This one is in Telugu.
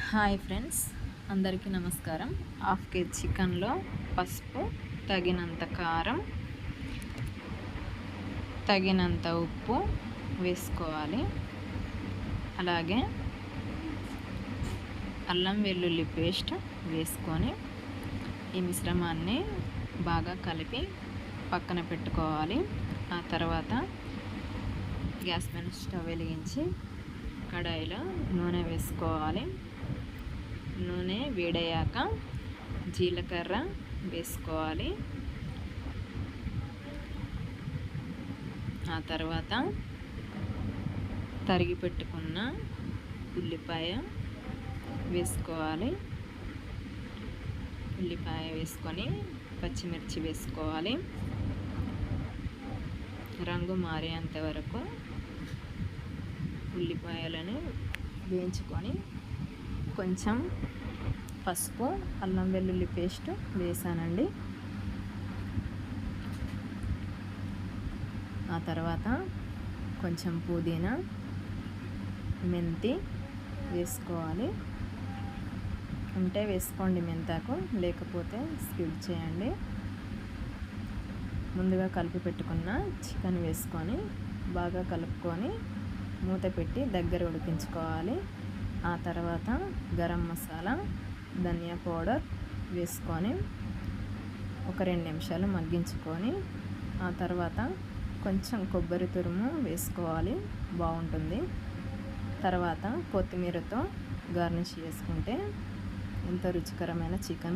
హాయ్ ఫ్రెండ్స్, అందరికీ నమస్కారం. హాఫ్ కేజీ చికెన్లో పసుపు, తగినంత కారం, తగినంత ఉప్పు వేసుకోవాలి. అలాగే అల్లం వెల్లుల్లి పేస్ట్ వేసుకొని ఈ మిశ్రమాన్ని బాగా కలిపి పక్కన పెట్టుకోవాలి. ఆ తర్వాత గ్యాస్ పైన స్టవ్ వెలిగించి కడాయిలో నూనె వేసుకోవాలి. నూనె వేడయ్యాక జీలకర్ర వేసుకోవాలి. ఆ తర్వాత తరిగి పెట్టుకున్న ఉల్లిపాయ వేసుకోవాలి. ఉల్లిపాయ వేసుకొని పచ్చిమిర్చి వేసుకోవాలి. రంగు మారేంత వరకు ఉల్లిపాయలను వేయించుకొని కొంచెం పసుపు, అల్లం వెల్లుల్లి పేస్ట్ వేసానండి. ఆ తర్వాత కొంచెం పుదీనా, మెంతి వేసుకోవాలి. ఉంటే వేసుకోండి మెంతాకు, లేకపోతే స్కిప్ చేయండి. ముందుగా కలిపి పెట్టుకున్న చికెన్ వేసుకొని బాగా కలుపుకొని మూత పెట్టి దగ్గర ఉడికించుకోవాలి. ఆ తర్వాత గరం మసాలా, ధనియా పౌడర్ వేసుకొని ఒక 2 నిమిషాలు మగ్గించుకొని ఆ తర్వాత కొంచెం కొబ్బరి తురుము వేసుకోవాలి, బాగుంటుంది. తర్వాత కొత్తిమీరతో గార్నిష్ చేసుకుంటే ఎంతో రుచికరమైన చికెన్